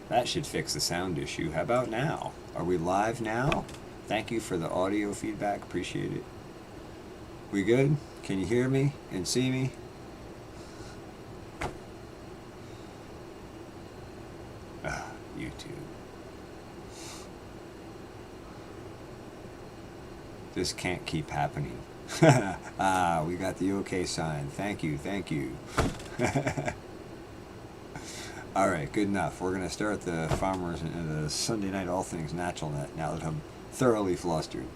That should fix the sound issue. How about now? Are we live now? Thank you for the audio feedback. Appreciate it. We good? Can you hear me and see me? YouTube. This can't keep happening. We got the okay sign. Thank you, thank you. Alright, good enough. We're going to start the Farmers and the Sunday Night All Things Natural Net now that I'm thoroughly flustered.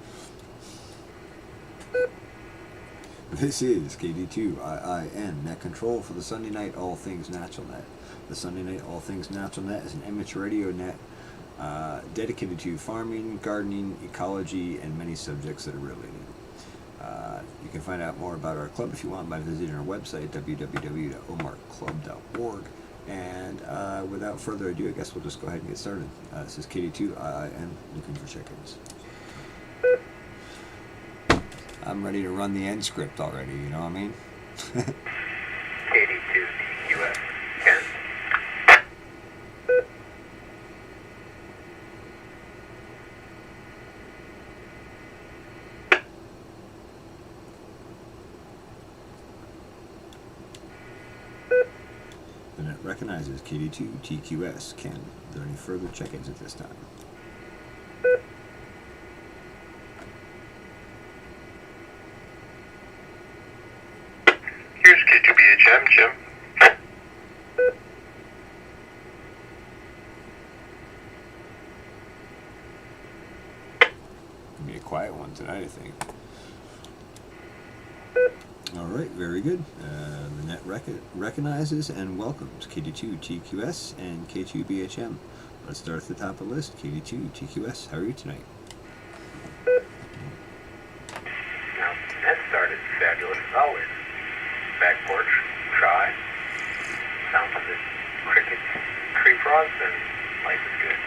This is KD2IIN, Net Control for the Sunday Night All Things Natural Net. The Sunday Night All Things Natural Net is an amateur radio net dedicated to farming, gardening, ecology, and many subjects that are related. You can find out more about our club if you want by visiting our website, www.omarcclub.org. And without further ado, I guess we'll just go ahead and get started. This is KD2IIN, looking for chickens. I'm ready to run the end script already, you know what I mean? KD2TQS, Ken. The net recognizes KD2TQS, Ken. Are there any further check-ins at this time? Here's K2BHM, Jim. Gonna be a quiet one tonight, I think. Alright, very good. The net recognizes and welcomes KD2TQS and K2BHM. Let's start at the top of the list. KD2TQS, how are you tonight? Now, that started fabulous as always. Back porch, shy, sounds of the crickets, tree frogs, and life is good.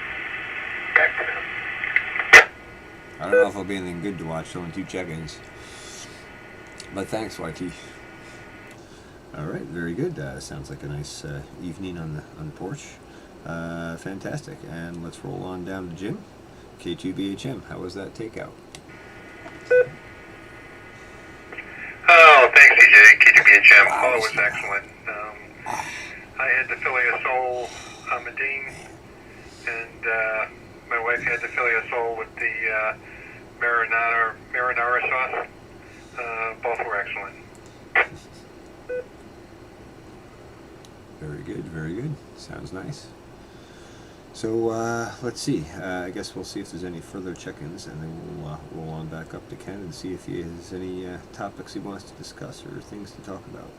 Back to them. I don't know if it'll be anything good to watch, only 2 check-ins. But thanks, YT. Alright, very good. Sounds like a nice evening on the porch. Fantastic. And let's roll on down to Jim. K2BHM, how was that takeout? Oh, thanks, CJ. K2BHM. Oh, it was excellent. I had the filet of sole Medine, and my wife had the filet of sole with the marinara sauce. Both were excellent. Very good, very good. Sounds nice. So, let's see. I guess we'll see if there's any further check-ins, and then we'll roll on back up to Ken and see if he has any topics he wants to discuss or things to talk about.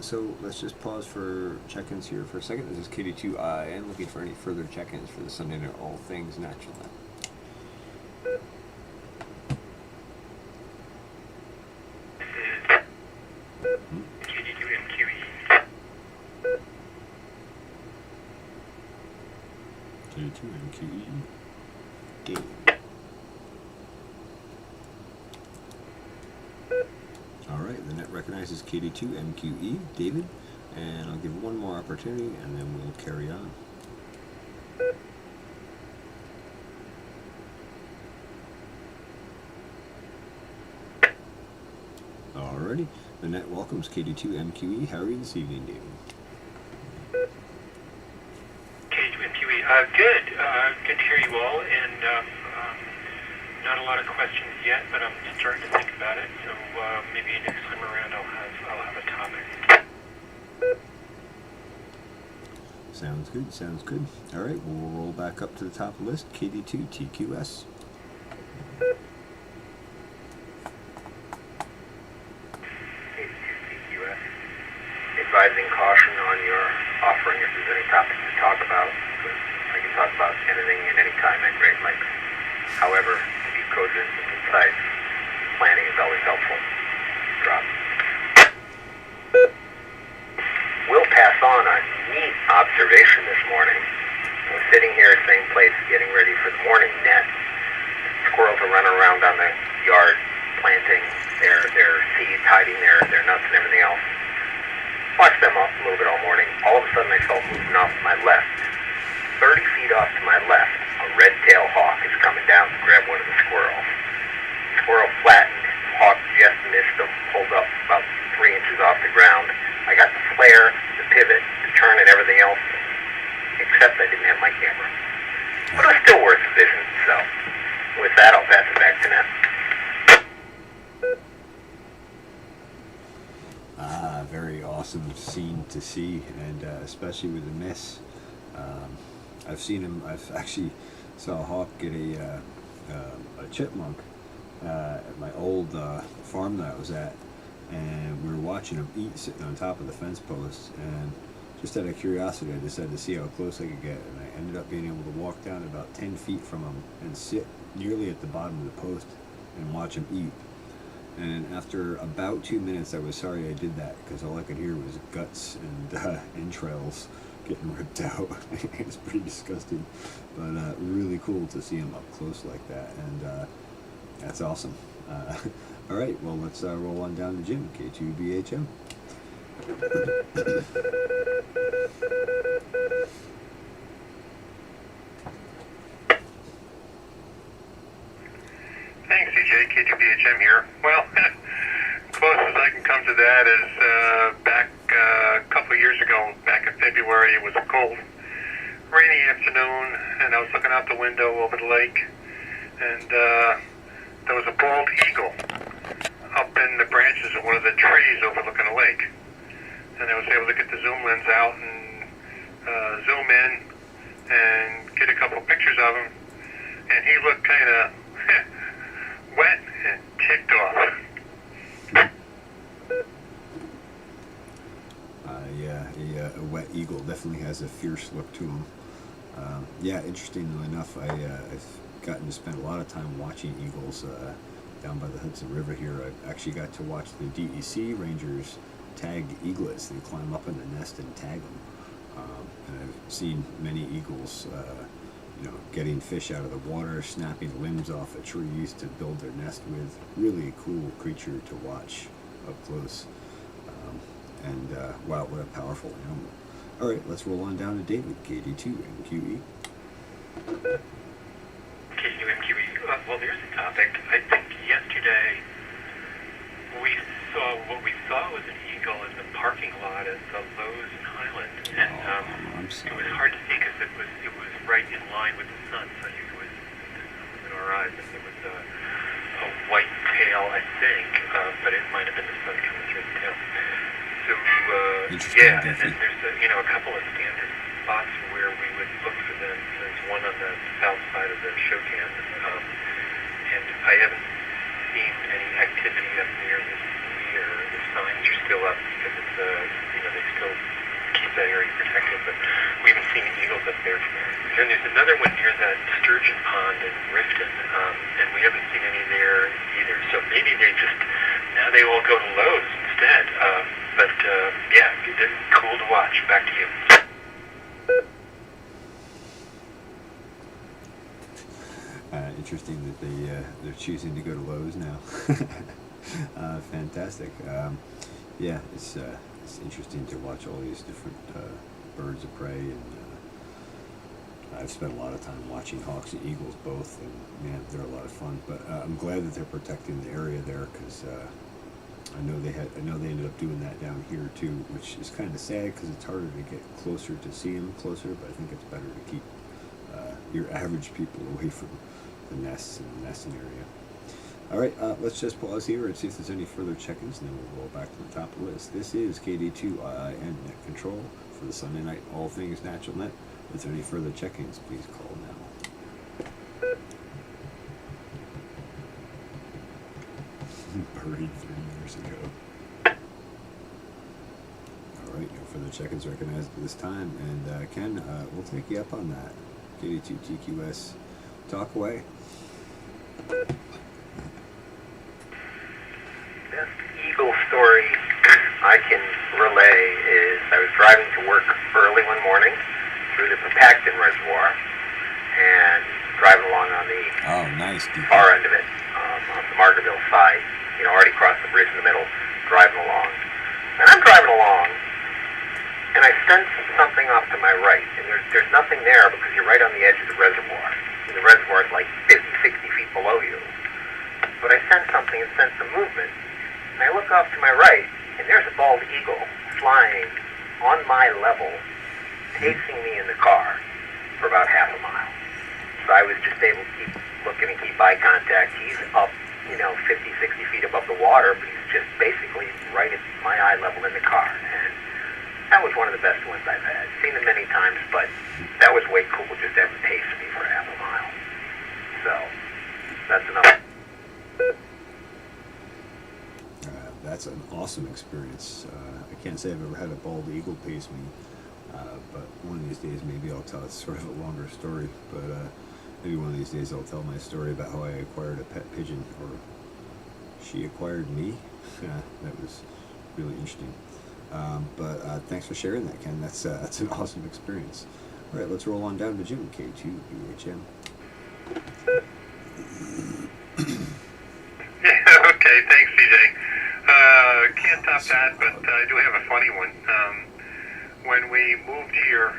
So, let's just pause for check-ins here for a second. This is KD2IIN looking for any further check-ins for the Sunday Night All Things Natural Net. KD2MQE. David. Alright, the net recognizes KD2MQE, David, and I'll give one more opportunity and then we'll carry on. Alrighty, the net welcomes KD2MQE. How are you this evening, David? Good. Good to hear you all, and not a lot of questions yet, but I'm starting to think about it. So maybe next time around I'll have a topic. Sounds good. Sounds good. All right, we'll roll back up to the top of the list. KD2TQS. KD2TQS. Advising caution on your offering if there's any topics to talk about. I can talk about anything at any time at great length. However, to be cogent and concise, planning is always helpful. Drop. We'll pass on a neat observation this morning. I was sitting here, same place, getting ready for the morning net. Squirrels are running around on the yard, planting their seeds, hiding their nuts and everything else. Watched them up a little bit all morning. All of a sudden I felt moving off my left. 30 feet off to my left, a red-tailed hawk is coming down to grab one of the squirrels. Squirrel flattened, hawk just missed him, pulled up about 3 inches off the ground. I got the flare, the pivot, the turn, and everything else, except I didn't have my camera. But it was still worth the vision, so with that, I'll pass it back to Ned. Very awesome scene to see, and especially with the miss. I've seen him. I've actually saw a hawk get a chipmunk at my old farm that I was at, and we were watching him eat sitting on top of the fence post. And just out of curiosity, I decided to see how close I could get, and I ended up being able to walk down about 10 feet from him and sit nearly at the bottom of the post and watch him eat. And after about 2 minutes, I was sorry I did that, because all I could hear was guts and entrails getting ripped out. It's pretty disgusting, but really cool to see him up close like that, and that's awesome. All right, well, let's roll on down to Jim, K2BHM. Thanks, CJ. K2BHM here. Well, closest I can come to that is back a couple years ago, back in February. It was a cold, rainy afternoon, and I was looking out the window over the lake, and there was a bald eagle up in the branches of one of the trees overlooking the lake. And I was able to get the zoom lens out and zoom in and get a couple pictures of him, and he looked kind of wet and ticked off. A wet eagle definitely has a fierce look to him. Yeah, interestingly enough, I've gotten to spend a lot of time watching eagles down by the Hudson River here. I actually got to watch the DEC rangers tag eaglets. They climb up in the nest and tag them. And I've seen many eagles getting fish out of the water, snapping limbs off of trees to build their nest with. Really a cool creature to watch up close. Wow, what a powerful animal. All right, let's roll on down to David, KD2MQE. KD2MQE. Well, there's a topic. I think yesterday what we saw was an eagle in the parking lot at the Lowe's in Highland, and I'm sorry. it was hard to see because it was right in line with the sun, so it was in our eyes, and there was a white tail, I think, but it might have been the sun coming through the tail. So yeah, and then there's a couple of standard spots where we would look for them. There's one on the south side of the show camp, and I haven't seen any activity up near this year. The signs are still up because it's they still keep that area protected, but we haven't seen eagles up there. And then there's another one near that sturgeon pond in Rifton, and we haven't seen any there either. So maybe now they all go to Lowe's instead. But yeah, they're cool to watch. Back to you. Interesting that they're choosing to go to Lowe's now. Fantastic. Yeah, it's interesting to watch all these different birds of prey, and I've spent a lot of time watching hawks and eagles both, and man, they're a lot of fun. But I'm glad that they're protecting the area there, because I know they ended up doing that down here too, which is kind of sad because it's harder to get closer to see them closer. But I think it's better to keep your average people away from the nests and the nesting area. All right, let's just pause here and see if there's any further check-ins, and then we'll roll back to the top of the list. This is KD2IIN Net Control for the Sunday Night All Things Natural Net. If there are any further check-ins, please call now. Buried 3 years ago. All right, no further check-ins recognized at this time. And Ken, we'll take you up on that. KD2TQS, talk away. Best eagle story I can relay is I was driving to work early one morning through the Pepacton Reservoir and driving along on the far end of it, on the Margaretaville side, already crossed the bridge in the middle, driving along. And I'm driving along, and I sense something off to my right, and there's nothing there because you're right on the edge of the reservoir. And the reservoir is like 50, 60 feet below you. But I sense something and sense some movement. And I look off to my right, and there's a bald eagle flying on my level, pacing me in the car for about half a mile. So I was just able to keep looking and keep eye contact. He's up, 50, 60 feet above the water, but he's just basically right at my eye level in the car. And that was one of the best ones I've had. Seen them many times, but that was way cool just to have him pace me for half a mile. So, that's enough. That's an awesome experience. I can't say I've ever had a bald eagle pace me, but one of these days maybe I'll tell sort of a longer story. But maybe one of these days I'll tell my story about how I acquired a pet pigeon, or she acquired me. That was really interesting. But thanks for sharing that, Ken. That's an awesome experience. All right, let's roll on down to Jim, K2 BHM. Yeah, okay, thanks, CJ. Can't top that, but I do have a funny one. When we moved here,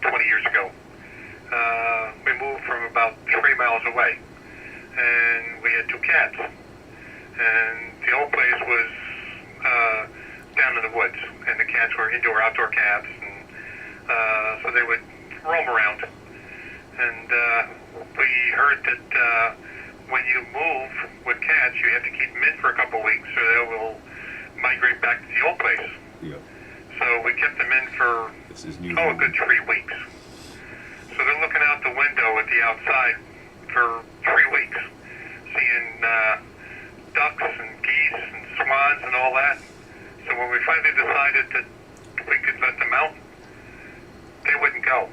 20 years ago, we moved from about 3 miles away, and we had 2 cats. And the old place was down in the woods, and the cats were indoor-outdoor cats, and so they would roam around. And we heard that when you move with cats, you have to keep them in for a couple of weeks, so they will migrate back to the old place. Yep. So we kept them in for a good 3 weeks. So they're looking out the window at the outside for 3 weeks, seeing ducks and geese and swans and all that. So when we finally decided that we could let them out, they wouldn't go.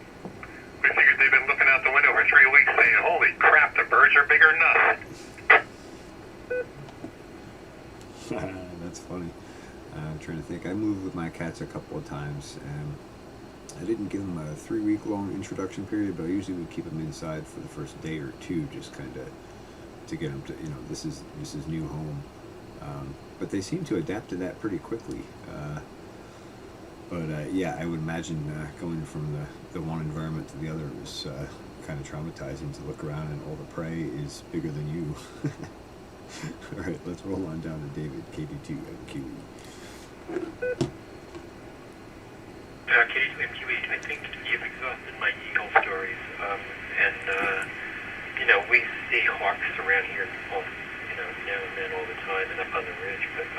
We figured they'd been looking out the window for 3 weeks saying, holy crap, the birds are bigger than us. That's funny. I'm trying to think. I moved with my cats a couple of times, and I didn't give them a 3-week-long introduction period, but I usually would keep them inside for the first day or two, just kind of to get them to, this is new home. But they seem to adapt to that pretty quickly. But yeah, I would imagine going from the one environment to the other was kind of traumatizing, to look around and all the prey is bigger than you. All right, let's roll on down to David, KD2 MQE. KD2 MQE, I think you've exhausted my eagle stories, and we see hawks around here all, now and then all the time and up on the ridge, but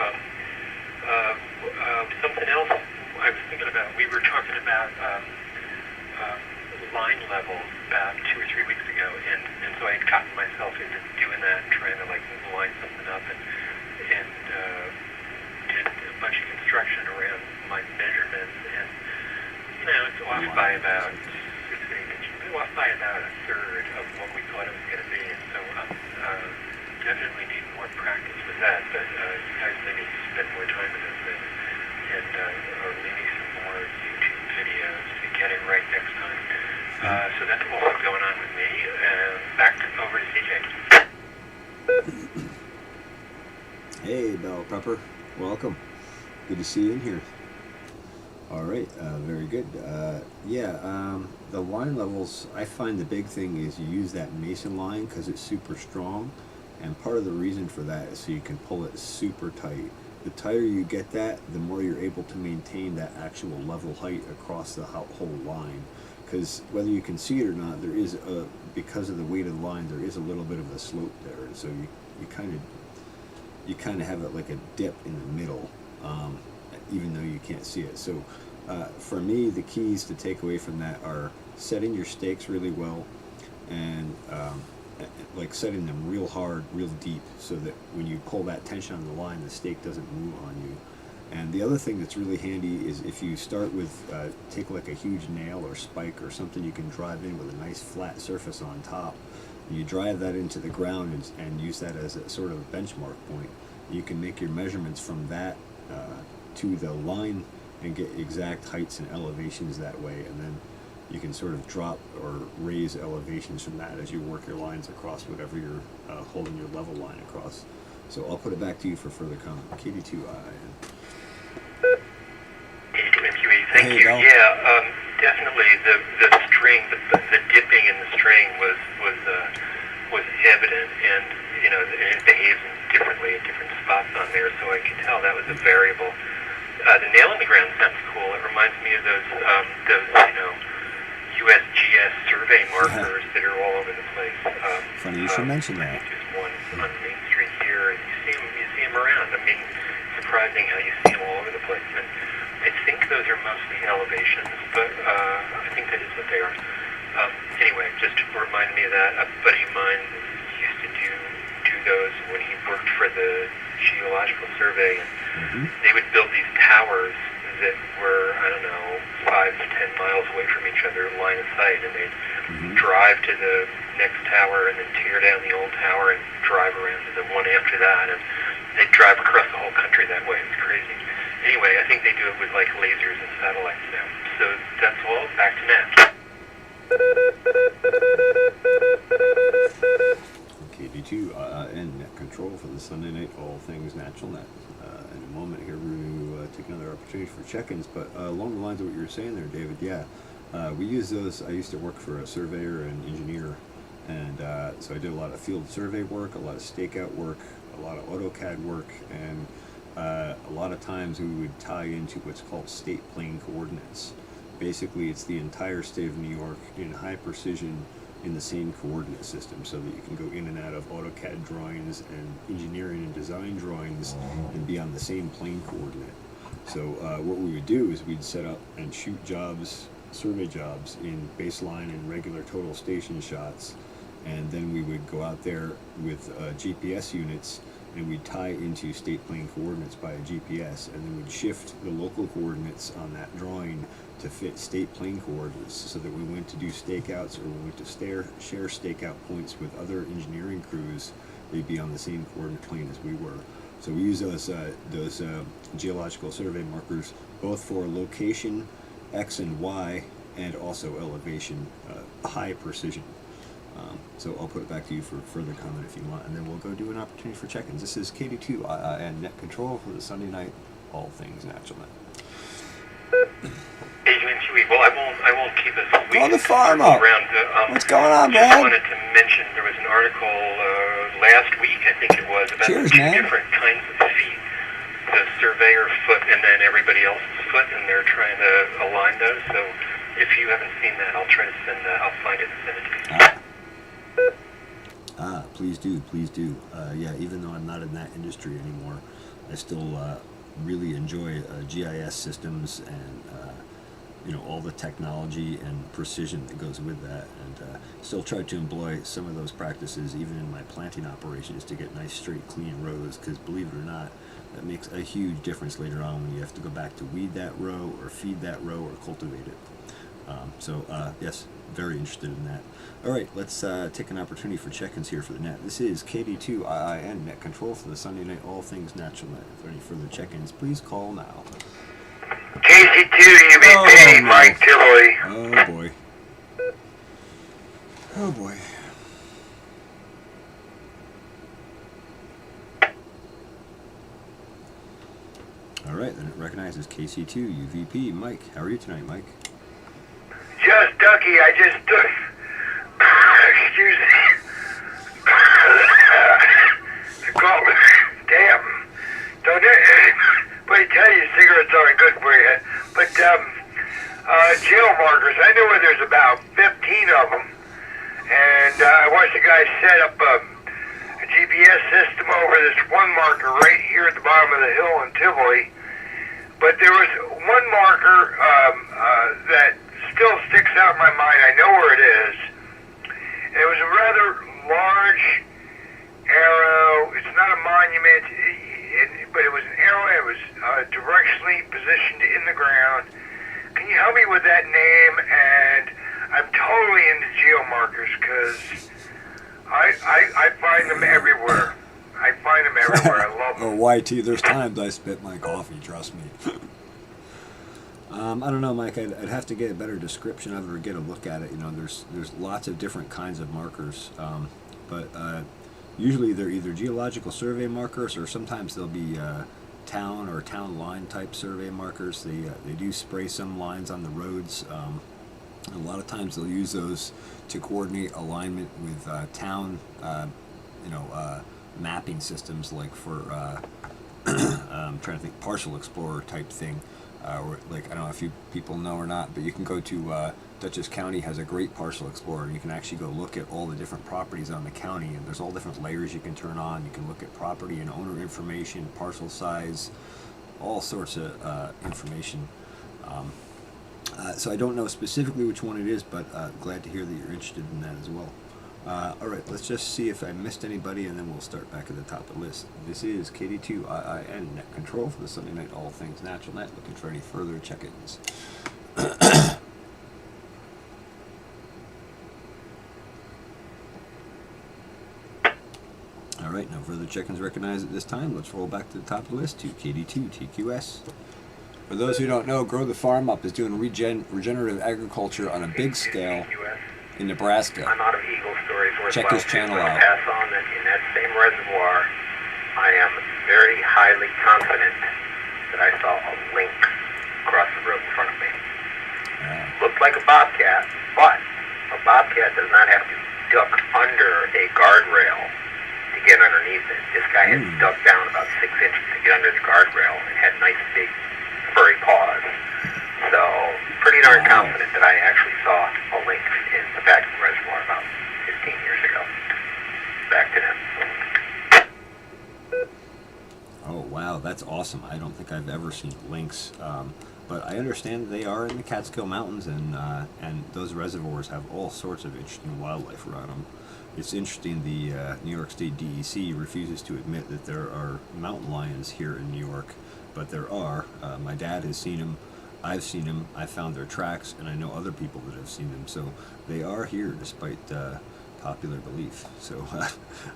something else I was thinking about, we were talking about line levels about 2 or 3 weeks ago, and so I had gotten myself into doing that, trying to line something up, and did a bunch of construction around my measurements, and it's off by about 6 or 8 inches, off by about a third of what we thought it was going to be, and so definitely need more practice with that, but you guys maybe spend more time with this, and or maybe some more YouTube videos to get it right next time. So that's also going on with me. Back over to CJ. Hey, Bell Pepper. Welcome. Good to see you in here. All right, very good. The line levels, I find the big thing is you use that mason line because it's super strong, and part of the reason for that is so you can pull it super tight. The tighter you get that, the more you're able to maintain that actual level height across the whole line. Because whether you can see it or not, there is because of the weight of the line, there is a little bit of a slope there, and so you kind of have it like a dip in the middle, even though you can't see it. So for me, the keys to take away from that are setting your stakes really well, and setting them real hard, real deep, so that when you pull that tension on the line, the stake doesn't move on you. And the other thing that's really handy is if you start with, take like a huge nail or spike or something you can drive in with a nice flat surface on top, and you drive that into the ground and use that as a sort of benchmark point. You can make your measurements from that to the line and get exact heights and elevations that way, and then you can sort of drop or raise elevations from that as you work your lines across whatever you're holding your level line across. So I'll put it back to you for further comment. KD2I. KD2 Thank There you. you go. Yeah, definitely the string, the dipping in the string was evident, and it behaves differently at different spots on there, so I could tell that was a variable. The nail in the ground sounds cool. It reminds me of those USGS survey markers that are all over the place. Funny you should mention that. There's one on Main Street here, and you see them around. I mean, surprising how you see them all over the place. And I think those are mostly elevations, but I think that is what they are. Anyway, just to remind me of that, a buddy of mine used to do those when he worked for the Geological Survey, and they would build these towers that were, 5 to 10 miles away from each other, line of sight, and they'd drive to the next tower and then tear down the old tower and drive around to the one after that, and they'd drive across the whole country that way. It's crazy. Anyway, I think they do it with like lasers and satellites now. So that's all. Back to Nat. KD2 and net control for the Sunday night All Things Natural Net. In a moment here, we're going to take another opportunity for check-ins, but along the lines of what you were saying there, David, we use those. I used to work for a surveyor and engineer, and so I did a lot of field survey work, a lot of stakeout work, a lot of AutoCAD work, and a lot of times we would tie into what's called state plane coordinates. Basically, it's the entire state of New York in high precision in the same coordinate system, so that you can go in and out of AutoCAD drawings and engineering and design drawings and be on the same plane coordinate. So what we would do is we'd set up and shoot jobs, survey jobs in baseline and regular total station shots, and then we would go out there with GPS units and we'd tie into state plane coordinates by a GPS, and then we'd shift the local coordinates on that drawing to fit state plane coordinates, so that we went to do stakeouts or we went to share stakeout points with other engineering crews, they'd be on the same coordinate plane as we were. So we use those geological survey markers both for location, X and Y, and also elevation, high precision. So I'll put it back to you for further comment if you want, and then we'll go do an opportunity for check-ins. This is KD2 and net control for the Sunday night All Things Natural Net. Adrian Chewy, well, I won't keep us Call the farm up. Around. What's going on, Just man? wanted to mention there was an article last week, I think it was, about Cheers, two man. different kinds of feet. The surveyor foot and then everybody else's foot, and they're trying to align those. So if you haven't seen that, I'll try to I'll find it and send it to you. Please do, please do. Yeah, even though I'm not in that industry anymore, I still really enjoy GIS systems and all the technology and precision that goes with that, and still try to employ some of those practices even in my planting operations to get nice straight clean rows, because believe it or not, that makes a huge difference later on when you have to go back to weed that row or feed that row or cultivate it. Yes, very interested in that. All right, let's take an opportunity for check-ins here for the net. This is KD2 IIN Net Control for the Sunday night All Things Natural Net. If there are any further check-ins, please call now. KC2 UVP, no. Mike Tivoli. Oh boy. Oh boy. All right, then it recognizes KC2 UVP. Mike, how are you tonight, Mike? Just Ducky, I just took. Excuse me. Damn. Don't anybody tell you cigarettes aren't good for you. But, geo markers, I know where there's about 15 of them. And I watched the guy set up a GPS system over this one marker right here at the bottom of the hill in Tivoli. But there was one marker that still sticks out in my mind. I know where it is. And it was a rather large arrow. It's not a monument, but it was an arrow. It was directionally positioned in the ground. Can you help me with that name? And I'm totally into geomarkers because I find them everywhere. I find them everywhere. I love them. Oh, YT, there's times I spit my coffee, trust me. I don't know, Mike. I'd have to get a better description of it or get a look at it. There's lots of different kinds of markers, but usually they're either geological survey markers or sometimes they'll be town or town line type survey markers. They do spray some lines on the roads. A lot of times they'll use those to coordinate alignment with town, mapping systems, like for I'm trying to think, Parcel Explorer type thing. Or like, I don't know if you people know or not, but you can go to Dutchess County has a great Parcel Explorer, and you can actually go look at all the different properties on the county, and there's all different layers you can turn on. You can look at property and owner information, parcel size, all sorts of information. So I don't know specifically which one it is, but glad to hear that you're interested in that as well. All right, let's just see if I missed anybody, and then we'll start back at the top of the list. This is KD2IIN Net Control for the Sunday Night All Things Natural Net. Looking for any further check-ins. All right, no further check-ins recognized at this time. Let's roll back to the top of the list to KD2TQS. For those who don't know, Grow the Farm Up is doing regenerative agriculture on a big scale in Nebraska. I'm out of Eagle Stories. Check his channel out. Pass on that in that same reservoir, I am very highly confident that I saw a lynx across the road in front of me. Looked like a bobcat, but a bobcat does not have to duck under a guardrail to get underneath it. This guy had dug down about 6 inches to get under the guardrail and had nice big furry paws. So, pretty darn confident that I actually saw a lynx in the back of the reservoir about 15 years ago. Back to them. Oh wow, that's awesome. I don't think I've ever seen lynx, but I understand they are in the Catskill Mountains, and those reservoirs have all sorts of interesting wildlife around them. It's interesting, the New York State DEC refuses to admit that there are mountain lions here in New York, but there are. My dad has seen them, I've seen them, I found their tracks, and I know other people that have seen them, so they are here despite popular belief. So,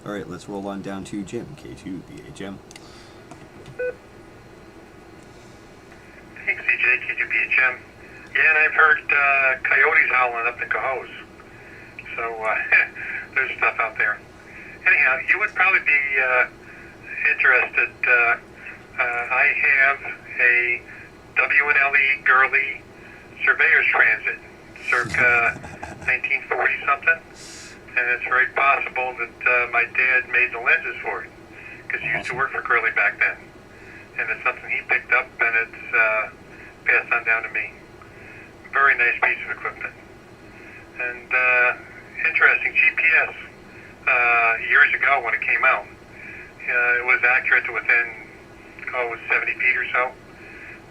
all right, let's roll on down to Jim, K2BHM. Hey, CJ, KGBHM. Yeah, and I've heard coyotes howling up in Cohoes. So, there's stuff out there. Anyhow, you would probably be interested. I have a W&LE Gurley Surveyor's Transit, circa 1940-something. And it's very possible that my dad made the lenses for it, because he used to work for Gurley back then. And it's something he picked up, and it's passed on down to me. Very nice piece of equipment. And interesting, GPS, years ago when it came out, it was accurate to within, 70 feet or so.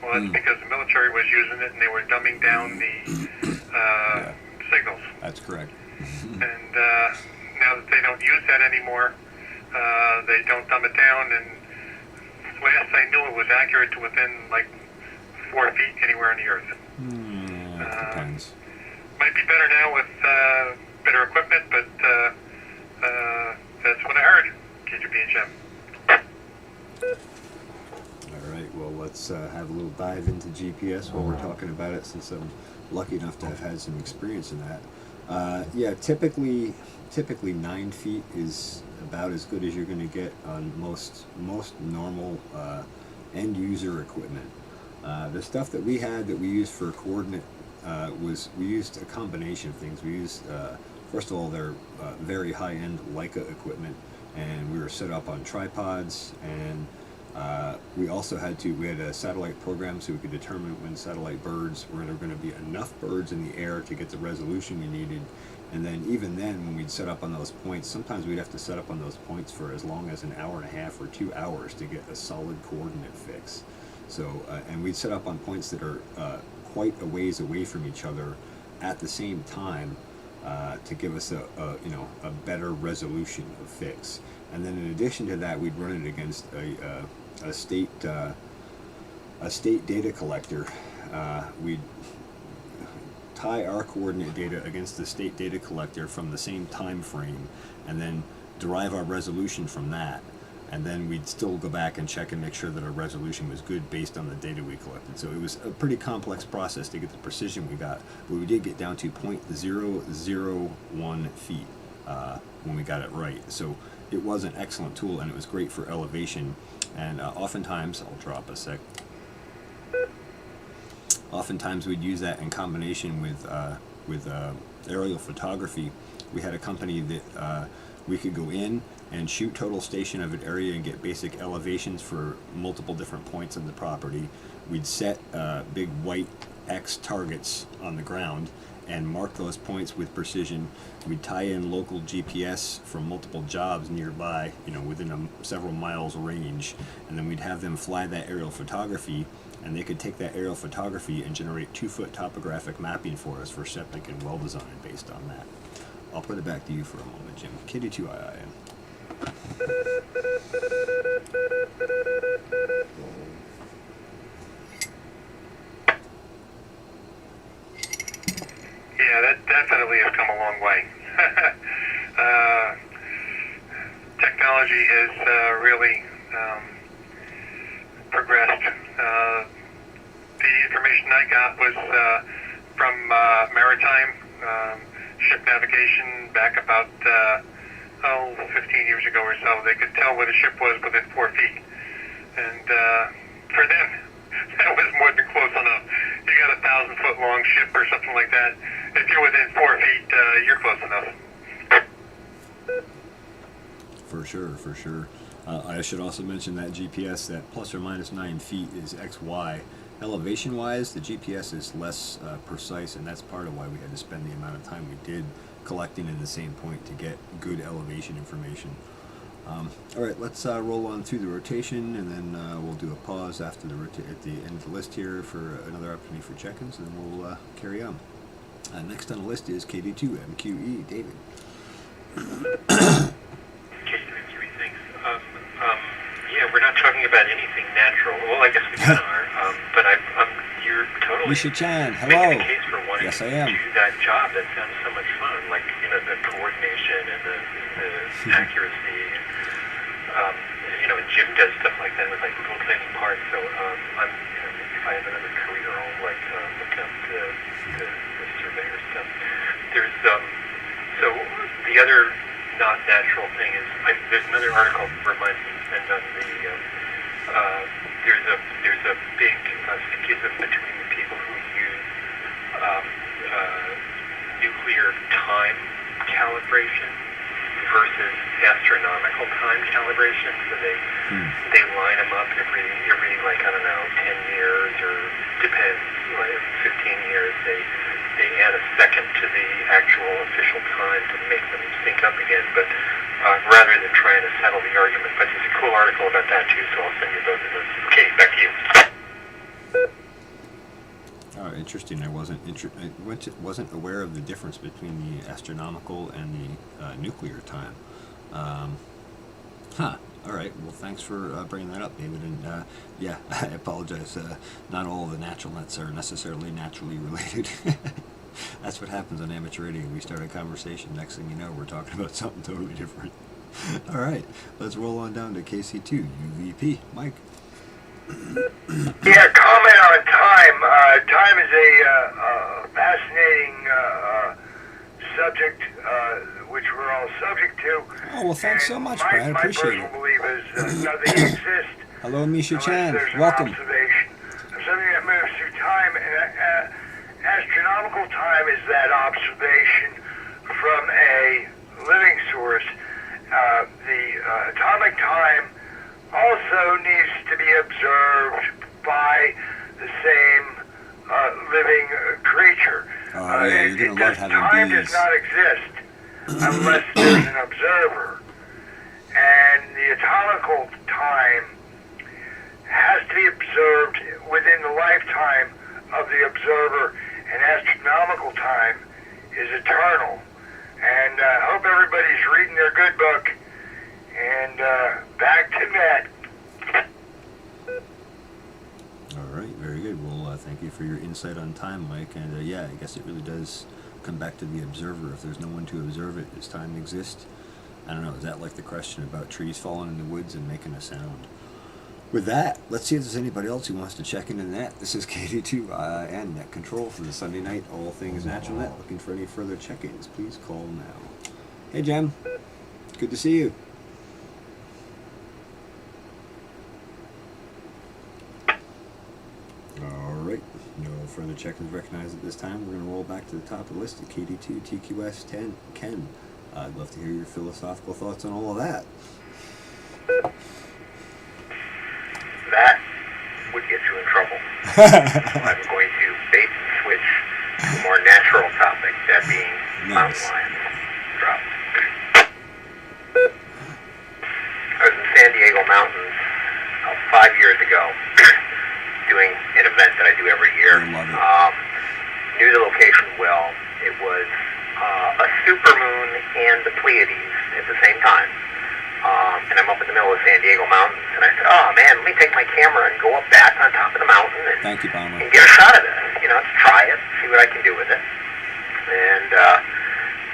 Well, that's because the military was using it, and they were dumbing down the signals. That's correct. And now that they don't use that anymore, they don't dumb it down, and last I knew it was accurate to within like 4 feet anywhere on the earth. Depends. Might be better now with better equipment, but that's what I heard. KGBHM. All right, well, let's have a little dive into GPS while we're talking about it, since I'm lucky enough to have had some experience in that. Yeah, typically 9 feet is about as good as you're going to get on most normal end user equipment. The stuff that we had that we used for coordinate we used a combination of things. We used first of all, they're very high end Leica equipment, and we were set up on tripods, and we also had a satellite program so we could determine when satellite birds were going to be enough birds in the air to get the resolution we needed. And then even then, when we'd set up on those points, sometimes we'd have to set up on those points for as long as an hour and a half or 2 hours to get a solid coordinate fix. So, and we'd set up on points that are quite a ways away from each other at the same time to give us a better resolution of fix. And then in addition to that, we'd run it against a state data collector. We'd tie our coordinate data against the state data collector from the same time frame, and then derive our resolution from that. And then we'd still go back and check and make sure that our resolution was good based on the data we collected. So it was a pretty complex process to get the precision we got, but we did get down to 0.001 feet when we got it right. So it was an excellent tool, and it was great for elevation. And oftentimes, I'll drop a sec. Oftentimes we'd use that in combination with aerial photography. We had a company that we could go in and shoot total station of an area and get basic elevations for multiple different points of the property. We'd set big white X targets on the ground and mark those points with precision. We'd tie in local GPS from multiple jobs nearby, within several miles range, and then we'd have them fly that aerial photography, and they could take that aerial photography and generate 2-foot topographic mapping for us for septic and well design based on that. I'll put it back to you for a moment, Jim. KD2IIN. Yeah, that definitely has come a long way. Technology has really progressed. The information I got was from maritime ship navigation back about 15 years ago or so. They could tell where the ship was within 4 feet, and for them, that was more than close enough. You got a 1,000-foot long ship or something like that. If you're within 4 feet, you're close enough. For sure. I should also mention that GPS, that plus or minus 9 feet is XY. Elevation-wise, the GPS is less precise, and that's part of why we had to spend the amount of time we did collecting at the same point to get good elevation information. All right, let's roll on through the rotation, and then we'll do a pause after at the end of the list here for another opportunity for check-ins, and then we'll carry on. Next on the list is KD2MQE, David. Three things. Yeah, we're not talking about anything natural. Well, I guess we kind of are. But you're totally Misha-chan, hello. making a case for wanting Yes, I to am. do that job. That sounds so much fun. Like, the coordination and the accuracy. And Jim does stuff like that with like rotating parts. So I'm, maybe if I have another career, I'll like look up the surveyor stuff. There's so the other not natural thing is there's another article that reminds me to send on the there's a big schism between the people who use nuclear time calibration versus astronomical time calibration. So they line them up every like, I don't know, 10 years, or depends, like 15 years. They add a second to the actual official time to make them sync up again, but rather than trying to settle the argument. But there's a cool article about that too, so I'll send you both of those. Okay, back to you. Oh, interesting. I wasn't aware of the difference between the astronomical and the nuclear time. All right. Well, thanks for bringing that up, David. And yeah, I apologize. Not all of the natural nets are necessarily naturally related. That's what happens on amateur radio. We start a conversation. Next thing you know, we're talking about something totally different. All right. Let's roll on down to KC2 UVP. Mike. Yeah, comment on time. Time is a fascinating subject which we're all subject to. Oh, well, thanks so much, Brad. I appreciate it. My personal belief is nothing exists. Hello, Misha-chan. There's Welcome. an observation of something that moves through time, and astronomical time is that observation from a living source. The atomic time also needs to be observed by the same living creature. Oh, yeah, you're going to love having time bees. does not exist unless there's an observer. And the atomical time has to be observed within the lifetime of the observer, and astronomical time is eternal. And I hope everybody's reading their good book. And back to Matt. All right, very good. Well, thank you for your insight on time, Mike. And yeah, I guess it really does come back to the observer. If there's no one to observe it, does time exist? I don't know. Is that like the question about trees falling in the woods and making a sound? With that, let's see if there's anybody else who wants to check into that. This is KD2 and Net Control for the Sunday night All Things Natural Net. Looking for any further check-ins, please call now. Hey, Jim. Good to see you. All right. No further check-ins recognized at this time. We're going to roll back to the top of the list at KD2 TQS 10. Ken, I'd love to hear your philosophical thoughts on all of that. That would get you in trouble. I'm going to bait and switch to a more natural topic, that being mountain lions. Drop. I was in San Diego Mountains 5 years ago doing an event that I do every year. I love it. Knew the location well. It was a supermoon and the Pleiades at the same time. And I'm up in the middle of San Diego Mountains, and I said, oh man, let me take my camera and go up back on top of the mountain and, Thank you, Palmer. and get a shot of this, you know, to try it, see what I can do with it. And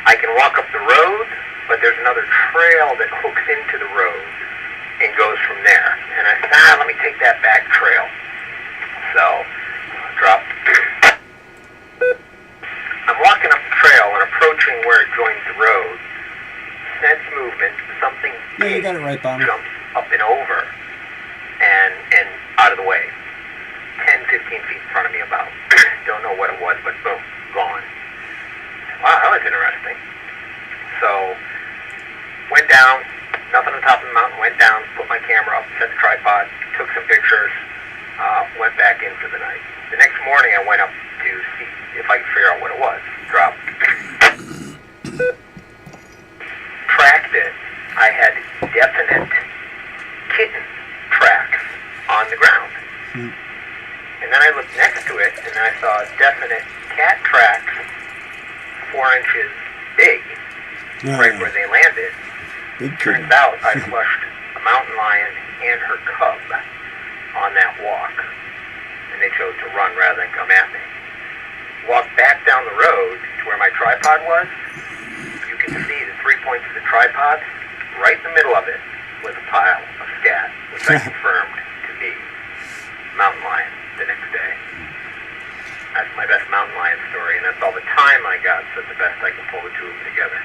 I can walk up the road, but there's another trail that hooks into the road and goes from there. And I said, let me take that back trail. So, drop. I'm walking up the trail and approaching where it joins the road. Sense movement, something Yeah, you got it right, Palmer. jumps up and over and out of the way. 10, 15 feet in front of me about. Don't know what it was, but boom, gone. Wow, that was interesting. So, went down, nothing on top of the mountain, went down, put my camera up, set the tripod, took some pictures, went back in for the night. The next morning I went up to see if I could figure out what it was. Dropped. Tracked it. I had definite kitten tracks on the ground. And then I looked next to it and I saw definite cat tracks 4 inches big, right where they landed. Big Turns kitten. out I flushed a mountain lion and her cub on that walk, and they chose to run rather than come at me. Walked back down the road to where my tripod was. You can see the 3 points of the tripod. Right in the middle of it was a pile of scat, which I confirmed to be mountain lion the next day. That's my best mountain lion story, and that's all the time I got, so it's the best I can pull the two of them together.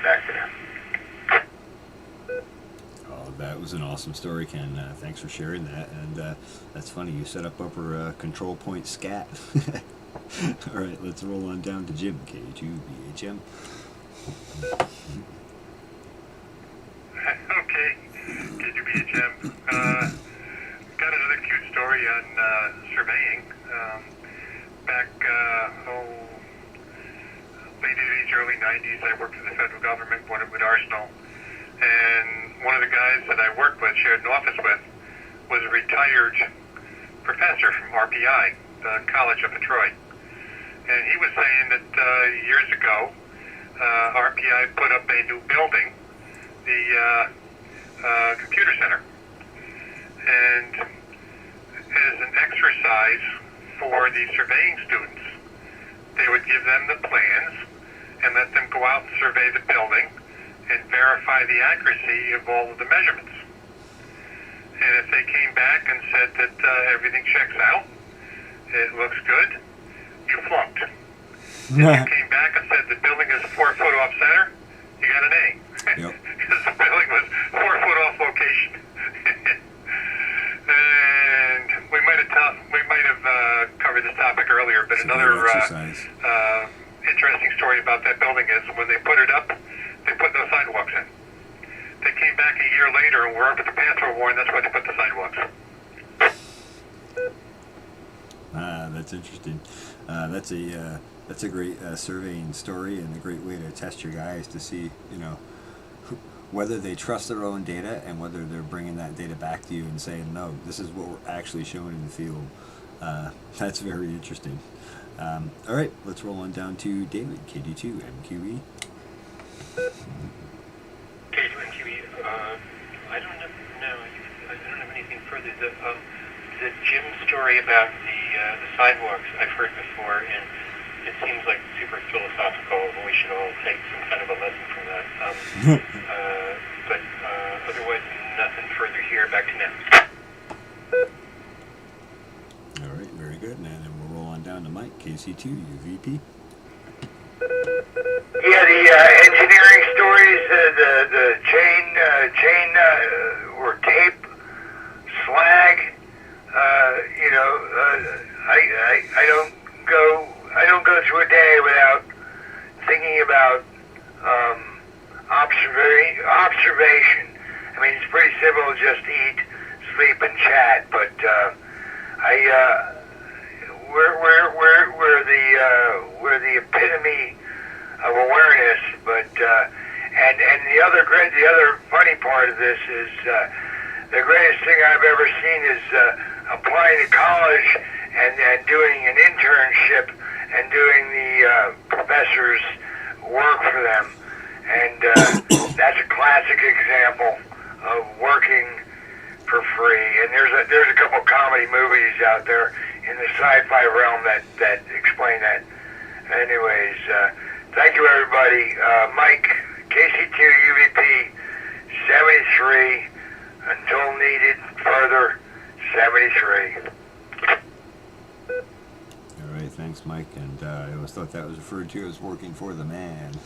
Back to them. Oh, that was an awesome story, Ken. Thanks for sharing that. And that's funny, you set up upper control point scat. All right, let's roll on down to Jim, K2 BHM. Okay, KGBHM. Got another cute story on surveying. Back, late 80s, early 90s, I worked for the federal government, wanted with Arsenal. And one of the guys that I worked with, shared an office with, was a retired professor from RPI, the college up in Troy. And he was saying that years ago, RPI put up a new building, the computer center. And as an exercise for the surveying students, they would give them the plans and let them go out and survey the building and verify the accuracy of all of the measurements. And if they came back and said that everything checks out, it looks good, you flunked. If you came back and said the building is 4 foot off center, you got an A. Yep. Because the building was 4 foot off location. And we might have covered this topic earlier, but It's a another good exercise. interesting story about that building is when they put it up, they put no sidewalks in. They came back a year later and wherever the paths were worn, that's why they put the sidewalks. That's interesting. That's a great surveying story and a great way to test your guys to see, you know, whether they trust their own data and whether they're bringing that data back to you and saying, no, this is what we're actually showing in the field. That's very interesting. All right, let's roll on down to David, KD2 MQE. Okay, to MQE, I don't know. No, I don't have anything further. The Jim story about the sidewalks I've heard before, and it seems like super philosophical, and we should all take some kind of a lesson from that. But otherwise, nothing further here. Back to now. All right, very good. And then we'll roll on down to Mike, KC2 UVP. Yeah, the engineering stories the chain or tape slag. I don't go through a day without thinking about observation. I mean, it's pretty simple, just eat, sleep, and chat. But we're the epitome of awareness. But and the other funny part of this is the greatest thing I've ever seen is applying to college and doing an internship and doing the professor's work for them. And that's a classic example of working for free. And there's a couple comedy movies out there in the sci-fi realm that explain that. Anyways, thank you everybody. Mike, KC2 UVP 73, until needed further 73. All right, thanks, Mike. And I always thought that was referred to as working for the man.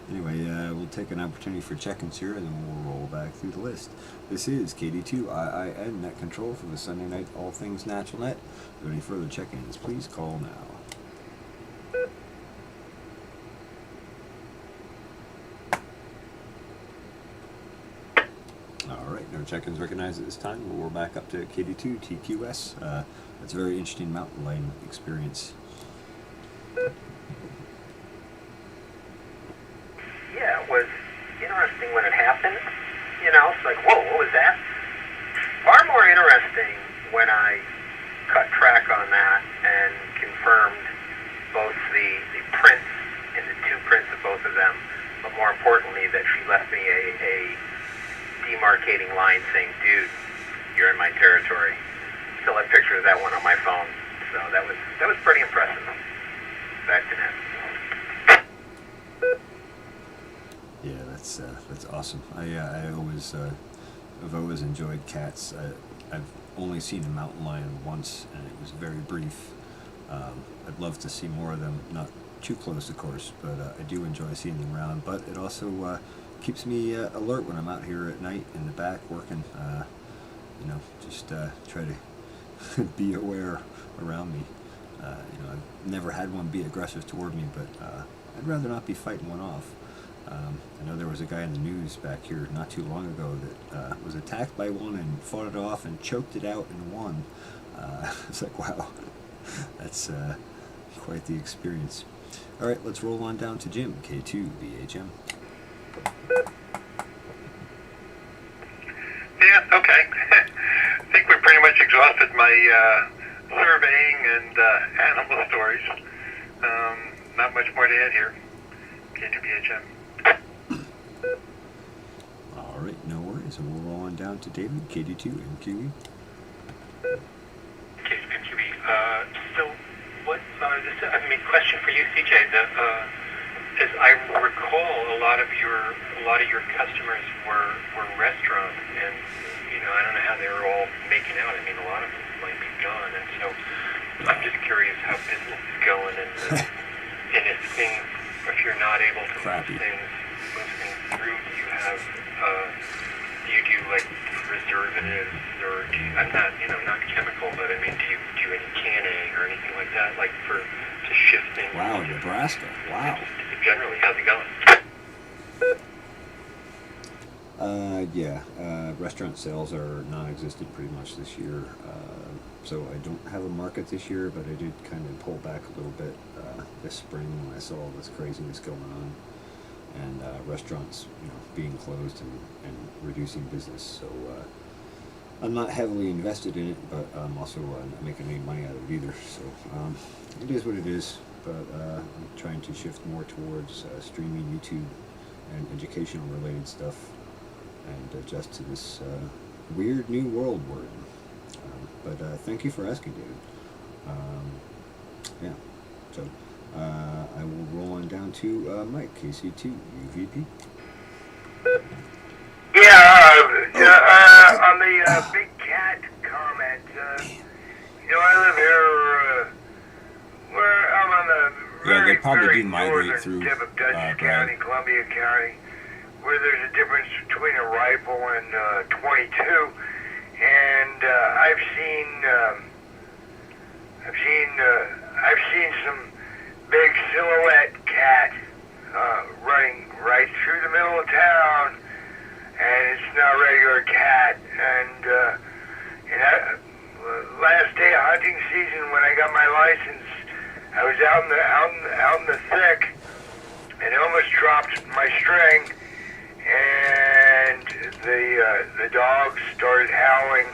Anyway, we'll take an opportunity for check-ins here, and then we'll roll back through the list. This is KD2IIN Net Control for the Sunday Night All Things Natural Net. If you have any further check-ins, please call now. All right, no check-ins recognized at this time. We're back up to KD2 TQS. That's a very interesting mountain lion experience. Yeah, it was interesting when it happened. It's like, whoa, what was that? Far more interesting when I cut track on that and confirmed both the prints and the two prints of both of them, but more importantly that she left me a demarcating line saying, dude, you're in my territory. Still have pictures of that one on my phone. So that was pretty impressive. Back to net. Yeah, that's awesome. I've always enjoyed cats. I've only seen a mountain lion once, and it was very brief. I'd love to see more of them. Not too close, of course, but I do enjoy seeing them around. But it also keeps me alert when I'm out here at night in the back working. Just try to be aware around me. I've never had one be aggressive toward me, but I'd rather not be fighting one off. I know there was a guy in the news back here not too long ago that was attacked by one and fought it off and choked it out and won. It's like, wow, that's quite the experience. All right, let's roll on down to Jim, K2 BHM. Yeah, okay. I think we pretty much exhausted my surveying and animal stories. Not much more to add here. K2BHM. All right, no worries. We'll roll on down to David, KD2 MQE. KD2 so what, question for you, CJ. As I recall, a lot of your customers were restaurants, and I don't know how they were all making out. I mean, a lot of them might be gone, and so I'm just curious how business is going, and if you're not able to move things through, do you do like preservatives, or do you, I'm not chemical, but I mean, do you do any canning or anything like that, like to shift things? Wow, Nebraska. Wow. Just generally, how's it going? Restaurant sales are non-existent pretty much this year. So I don't have a market this year, but I did kind of pull back a little bit this spring when I saw all this craziness going on, and restaurants, being closed and reducing business. So I'm not heavily invested in it, but I'm also not making any money out of it either. So it is what it is. But I'm trying to shift more towards streaming YouTube and educational related stuff, and adjust to this weird new world we're in. But thank you for asking, David. So I will roll on down to Mike, KC2 UVP. On the big cat comment, I live here where I'm on the They probably very do migrate northern through tip of Dutchess County, Columbia County, where there's a difference between a rifle and 22, and I've seen some big silhouette cat running right through the middle of town, and it's not a regular cat. And last day of hunting season, when I got my license, I was out in the thick, and I almost dropped my string, and the dogs started howling,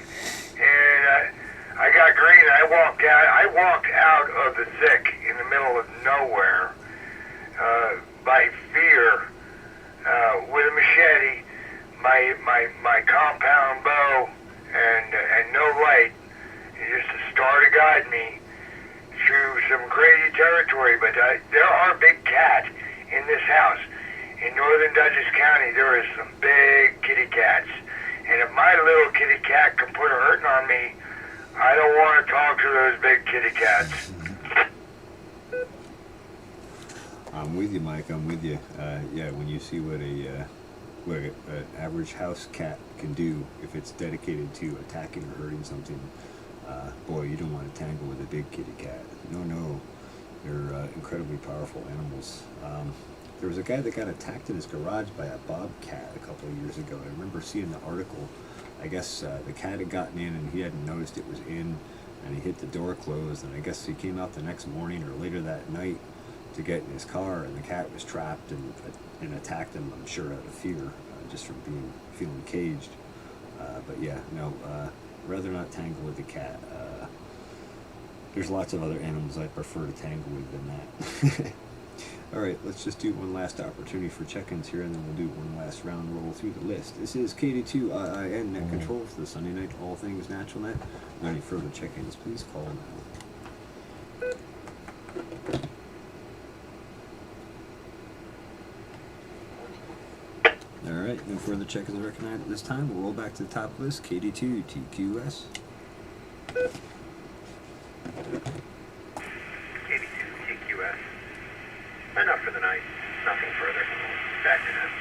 and I got green. I walked out of the thick in the middle of nowhere by fear with a machete, my compound bow, and no light, and just a star to guide me through some crazy territory. But there are big cats in this house. In northern Dutchess County, there is some big kitty cats, and if my little kitty cat can put a hurting on me, I don't want to talk to those big kitty cats. I'm with you, Mike. I'm with you. Yeah, when you see what an average house cat can do if it's dedicated to attacking or hurting something, boy, you don't want to tangle with a big kitty cat. No, they're incredibly powerful animals. There was a guy that got attacked in his garage by a bobcat a couple of years ago. I remember seeing the article. I guess the cat had gotten in and he hadn't noticed it was in, and he hit the door closed, and I guess he came out the next morning or later that night to get in his car, and the cat was trapped and attacked him, I'm sure, out of fear, just from feeling caged. But yeah, no, rather not tangle with the cat. There's lots of other animals I prefer to tangle with than that. All right, let's just do one last opportunity for check-ins here, and then we'll do one last round roll through the list. This is KD2IIN Net Control for the Sunday Night All Things Natural Net. If any further check-ins, please call now. All right, no further check-ins recognized at this time. We'll roll back to the top list. KD2 TQS. KD2 TQS. Enough for the night. Nothing further. Back to net.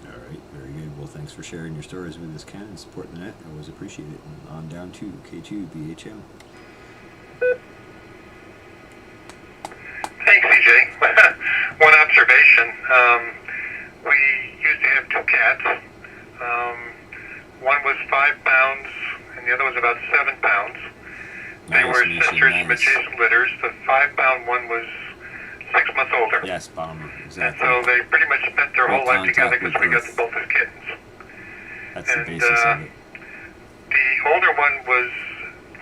All right, very good. Well, thanks for sharing your stories with us, Ken, and supporting the net. I always appreciate it. And on down to K2 BHM. Thanks, CJ. One observation. We used to have two cats. One was 5 pounds, and the other was about 7 pounds. They were sisters from adjacent litters. The 5-pound one was 6 months older. Yes, Bomber, exactly. And so they pretty much spent their whole life together because we got them both as kittens. That's the basis of it. The older one was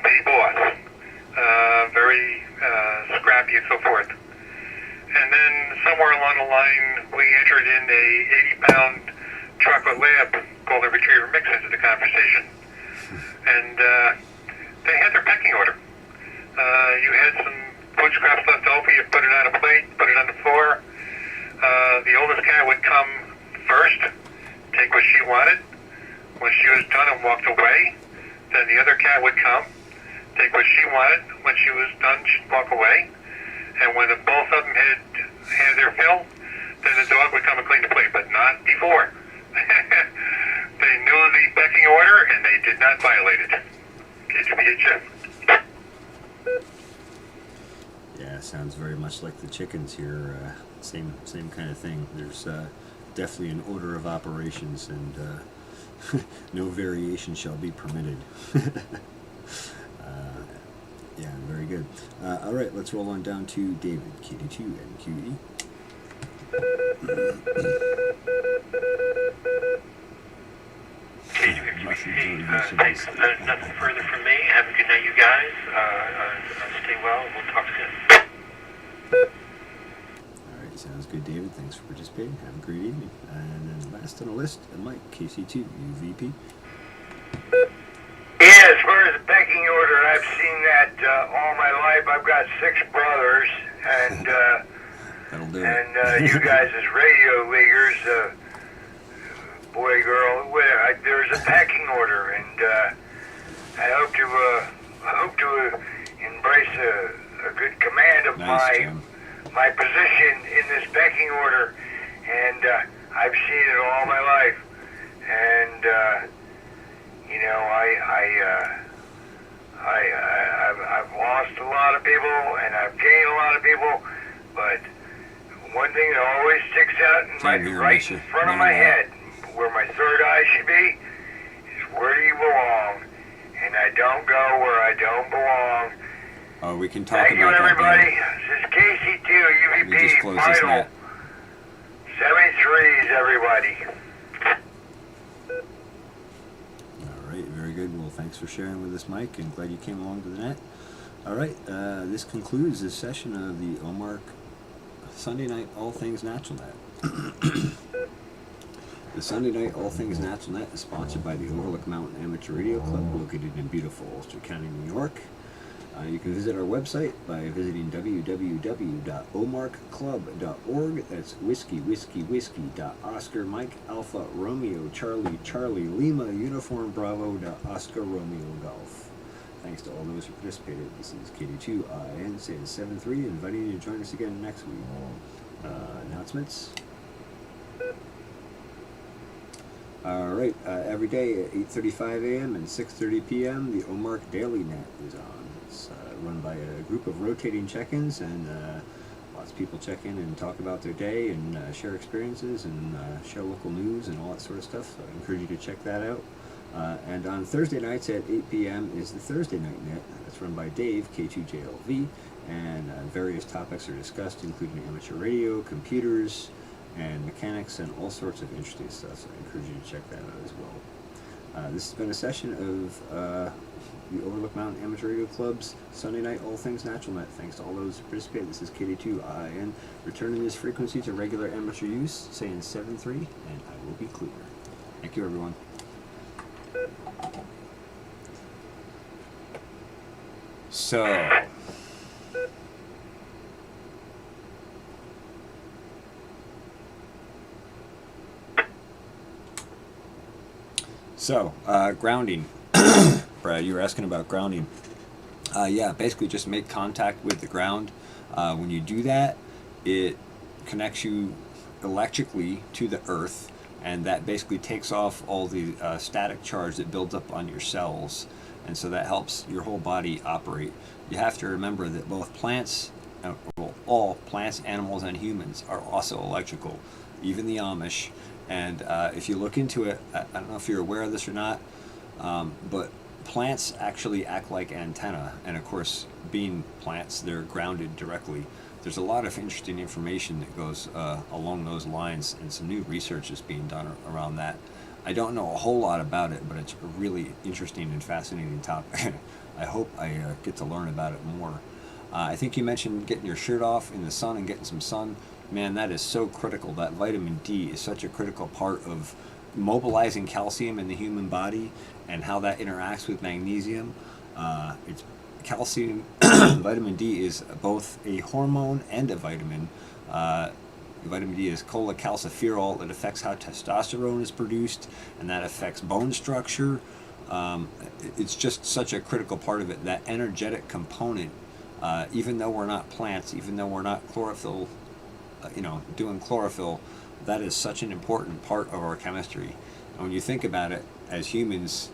the boss, very scrappy and so forth. And then somewhere along the line, we entered in a 80-pound chocolate lab golden retriever mix into the conversation. And they had their pecking order. You had some food scraps left over, you put it on a plate, put it on the floor. The oldest cat would come first, take what she wanted. When she was done and walked away, then the other cat would come, take what she wanted. When she was done, she'd walk away. And when the both of them had their fill, then the dog would come and clean the plate, but not before. They knew the pecking order, and they did not violate it. KGBHM. Yeah, sounds very much like the chickens here. Same kind of thing. There's definitely an order of operations, and no variation shall be permitted. Yeah, very good. All right, let's roll on down to David, KD2 and QE. Thanks. Nothing further from me. Have a good night, you guys. Stay well. We'll talk soon. All right, sounds good, David. Thanks for participating. Have a great evening. And then last on the list, Mike, KC2, UVP. Yeah, as far as the pecking order, I've seen that all my life. I've got 6 brothers, and That'll do and you guys as radio leaguers, boy, girl, there's a pecking order, and I hope to embrace a good command of Nice, my position in this pecking order, and I've seen it all my life. And you know, I've lost a lot of people, and I've gained a lot of people, but one thing that always sticks out in right in front of my head, where my third eye should be, is where do you belong? And I don't go where I don't belong. Oh, we can talk Thank you, about that. everybody. This is KC2 Let me just UVP close this Final net. 73s, everybody. All right, very good. Well, thanks for sharing with us, Mike, and glad you came along to the net. All right, this concludes this session of the OMARC Sunday Night All Things Natural Net. The Sunday Night All Things Natural Net is sponsored by the Overlook Mountain Amateur Radio Club, located in beautiful Ulster County, New York. You can visit our website by visiting www.omarcclub.org. That's whiskey Mike Alpha Romeo Charlie Lima Uniform Bravo .Oscar Romeo Golf. Thanks to all those who participated. This is KD2IN saying 7-3, inviting you to join us again next week. Announcements. All right, every day at 8:35 a.m. and 6:30 p.m. the OMARC Daily Net is on. It's run by a group of rotating check-ins, and lots of people check in and talk about their day and share experiences and share local news and all that sort of stuff. So I encourage you to check that out. And on Thursday nights at 8 p.m. is the Thursday Night Net. That's run by Dave, K2JLV, and various topics are discussed, including amateur radio, computers, and mechanics, and all sorts of interesting stuff. So I encourage you to check that out as well. This has been a session of the Overlook Mountain Amateur Radio Club's Sunday Night All Things Natural Net. Thanks to all those who participated. This is KD2IN, returning this frequency to regular amateur use, saying 7-3, and I will be clear. Thank you, everyone. So, grounding. Brad, you were asking about grounding. Yeah, basically just make contact with the ground. When you do that, it connects you electrically to the earth, and that basically takes off all the static charge that builds up on your cells, and so that helps your whole body operate. You have to remember that both plants, well, all plants, animals, and humans are also electrical, even the Amish. And if you look into it, I don't know if you're aware of this or not, but plants actually act like antenna, and of course, being plants, they're grounded directly. There's a lot of interesting information that goes along those lines, and some new research is being done around that. I don't know a whole lot about it, but it's a really interesting and fascinating topic. I hope I get to learn about it more. I think you mentioned getting your shirt off in the sun and getting some sun. Man, that is so critical. That vitamin D is such a critical part of mobilizing calcium in the human body and how that interacts with magnesium. It's calcium. Vitamin D is both a hormone and a vitamin. Vitamin D is cholecalciferol. It affects how testosterone is produced, and that affects bone structure. It's just such a critical part of it. That energetic component, even though we're not plants, even though we're not chlorophyll, doing chlorophyll, that is such an important part of our chemistry. And when you think about it, as humans,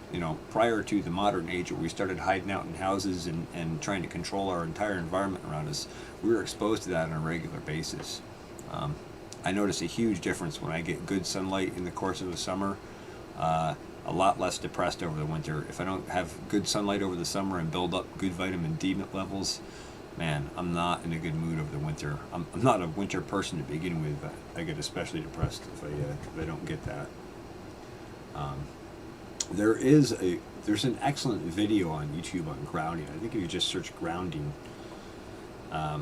prior to the modern age where we started hiding out in houses and trying to control our entire environment around us, we were exposed to that on a regular basis. I notice a huge difference when I get good sunlight in the course of the summer. A lot less depressed over the winter. If I don't have good sunlight over the summer and build up good vitamin D levels, man, I'm not in a good mood over the winter. I'm not a winter person to begin with, but I get especially depressed if I don't get that. There's an excellent video on YouTube on grounding. I think if you just search grounding, let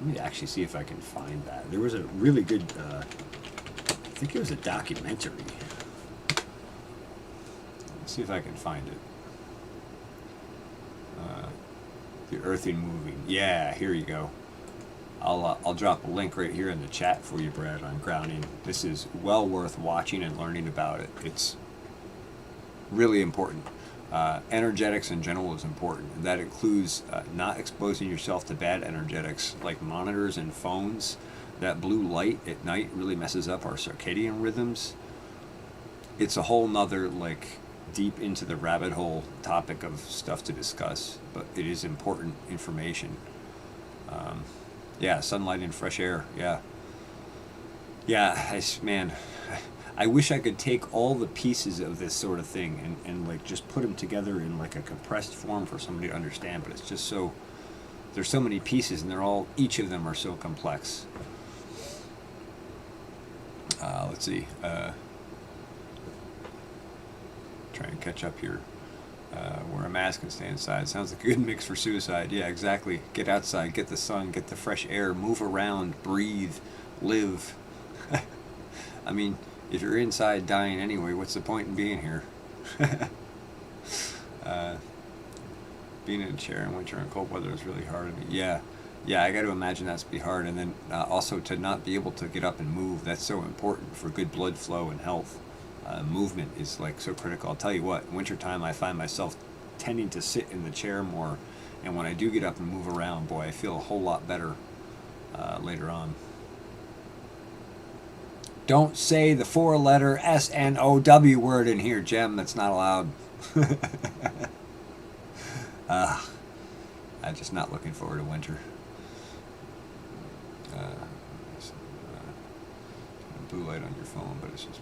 me actually see if I can find that. There was a really good, I think it was a documentary. Let's see if I can find it. The earthing moving. Yeah, here you go. I'll drop a link right here in the chat for you, Brad, on grounding. This is well worth watching and learning about it. It's really important. Energetics in general is important. That includes not exposing yourself to bad energetics like monitors and phones. That blue light at night really messes up our circadian rhythms. It's a whole nother, like, deep into the rabbit hole topic of stuff to discuss, but it is important information. Yeah, sunlight and fresh air. Yeah, man, I wish I could take all the pieces of this sort of thing and like just put them together in like a compressed form for somebody to understand, but it's just so, there's so many pieces and each of them are so complex. Let's see, try and catch up here. Wear a mask and stay inside. Sounds like a good mix for suicide. Yeah, exactly. Get outside, get the sun, get the fresh air, move around, breathe, live. I mean, if you're inside dying anyway, what's the point in being here? Being in a chair in winter and cold weather is really hard. Yeah, I got to imagine that's be hard. And then also to not be able to get up and move, that's so important for good blood flow and health. Movement is like so critical. I'll tell you what, in wintertime I find myself tending to sit in the chair more, and when I do get up and move around, boy, I feel a whole lot better later on. Don't say the 4-letter SNOW word in here, Jem. That's not allowed. I'm just not looking forward to winter. Blue light on your phone, but it's just...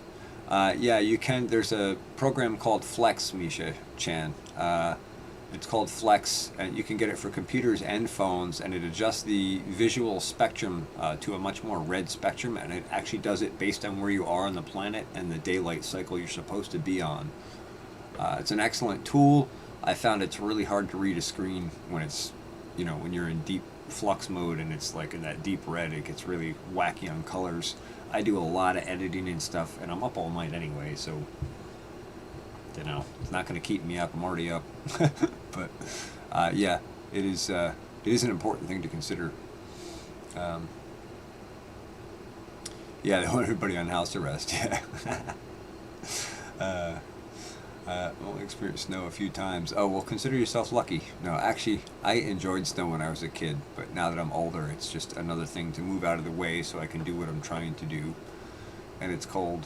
yeah, you can. There's a program called Flex, Misha Chan. It's called Flex, and you can get it for computers and phones, and it adjusts the visual spectrum to a much more red spectrum, and it actually does it based on where you are on the planet and the daylight cycle you're supposed to be on. It's an excellent tool. I found it's really hard to read a screen when it's, when you're in deep flux mode and it's like in that deep red. It gets really wacky on colors. I do a lot of editing and stuff, and I'm up all night anyway, so it's not going to keep me up. I'm already up. But yeah, it is an important thing to consider. Yeah, they want everybody on house arrest. Yeah. Only experienced snow a few times. Oh, well, consider yourself lucky. No, actually, I enjoyed snow when I was a kid, but now that I'm older, it's just another thing to move out of the way so I can do what I'm trying to do. And it's cold.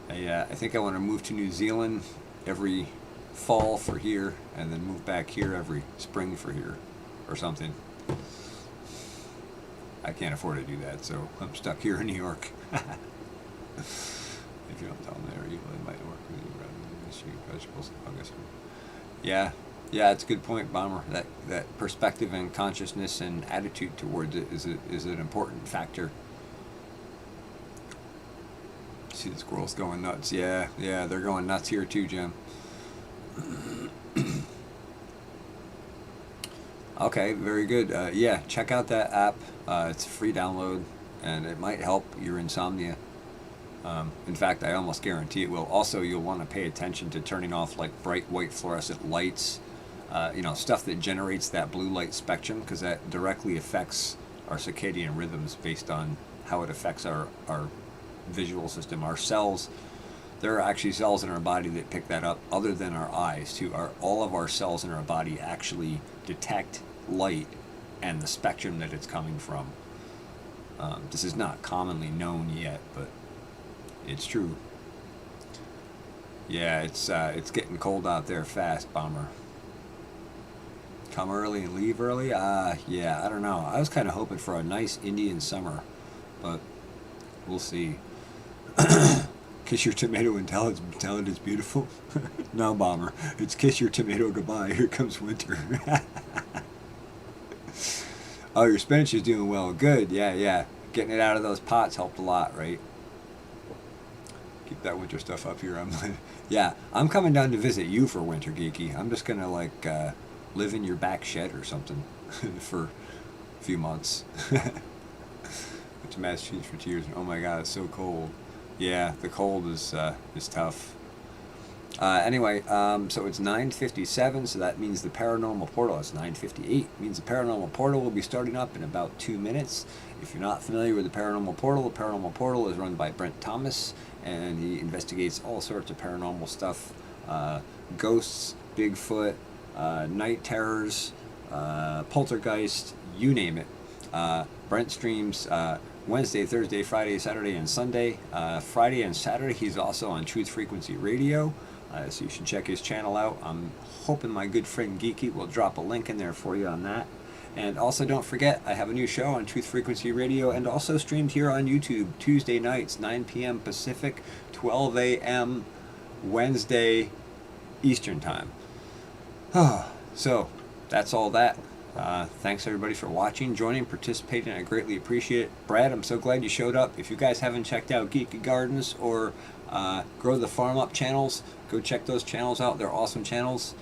I think I want to move to New Zealand every fall for here, and then move back here every spring for here, or something. I can't afford to do that, so I'm stuck here in New York. If you don't tell them there, you might work with you rather than issue vegetables. Yeah, it's a good point, Bomber. That perspective and consciousness and attitude towards it is an important factor. See the squirrels going nuts. Yeah, they're going nuts here too, Jim. Okay, very good. Yeah, check out that app. It's a free download, and it might help your insomnia. In fact, I almost guarantee it will. Also, you'll want to pay attention to turning off like bright white fluorescent lights, stuff that generates that blue light spectrum, because that directly affects our circadian rhythms based on how it affects our visual system. Our cells, there are actually cells in our body that pick that up, other than our eyes too. All of our cells in our body actually detect light and the spectrum that it's coming from. This is not commonly known yet, but it's true. Yeah, it's getting cold out there fast, Bomber. Come early and leave early? Yeah, I don't know. I was kind of hoping for a nice Indian summer, but we'll see. Kiss your tomato and tell it it's beautiful. No, Bomber. It's kiss your tomato goodbye. Here comes winter. Oh, your spinach is doing well. Good. Yeah. Getting it out of those pots helped a lot, right? Keep that winter stuff up here. I'm coming down to visit you for winter, Geeky. I'm just gonna live in your back shed or something for a few months. Went to Massachusetts for 2 years. Oh my God, it's so cold. Yeah, the cold is tough. Anyway, so it's 9:57, so that means the paranormal portal. It's 9:58. Means the paranormal portal will be starting up in about 2 minutes. If you're not familiar with the paranormal portal is run by Brent Thomas, and he investigates all sorts of paranormal stuff ghosts, Bigfoot, night terrors, poltergeist, you name it. Brent streams Wednesday, Thursday, Friday, Saturday, and Sunday. Friday and Saturday he's also on Truth Frequency Radio, so you should check his channel out. I'm hoping my good friend Geeky will drop a link in there for you on that. And also don't forget, I have a new show on Truth Frequency Radio and also streamed here on YouTube Tuesday nights, 9 p.m. Pacific, 12 a.m. Wednesday Eastern Time. So that's all that. Thanks everybody for watching, joining, participating. I greatly appreciate it. Brad, I'm so glad you showed up. If you guys haven't checked out Geeky Gardens or Grow the Farm Up channels, go check those channels out. They're awesome channels.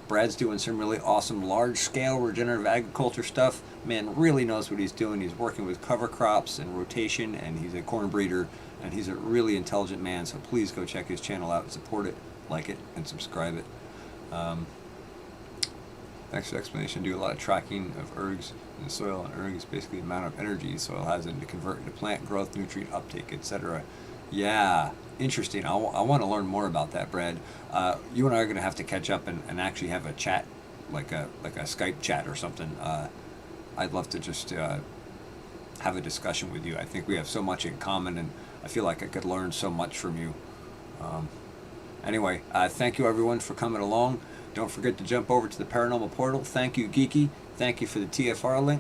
Brad's doing some really awesome large-scale regenerative agriculture stuff. Man really knows what he's doing. He's working with cover crops and rotation, and he's a corn breeder, and he's a really intelligent man. So please go check his channel out, support it, like it, and subscribe it. Thanks for the explanation. Do a lot of tracking of ergs in the soil, and erg is basically the amount of energy the soil has in to convert into plant growth, nutrient uptake, etc. Yeah, interesting. I want to learn more about that, Brad. You and I are going to have to catch up and actually have a chat, like a Skype chat or something. I'd love to just have a discussion with you. I think we have so much in common, and I feel like I could learn so much from you. Anyway, thank you everyone for coming along. Don't forget to jump over to the Paranormal Portal. Thank you, Geeky. Thank you for the TFR link.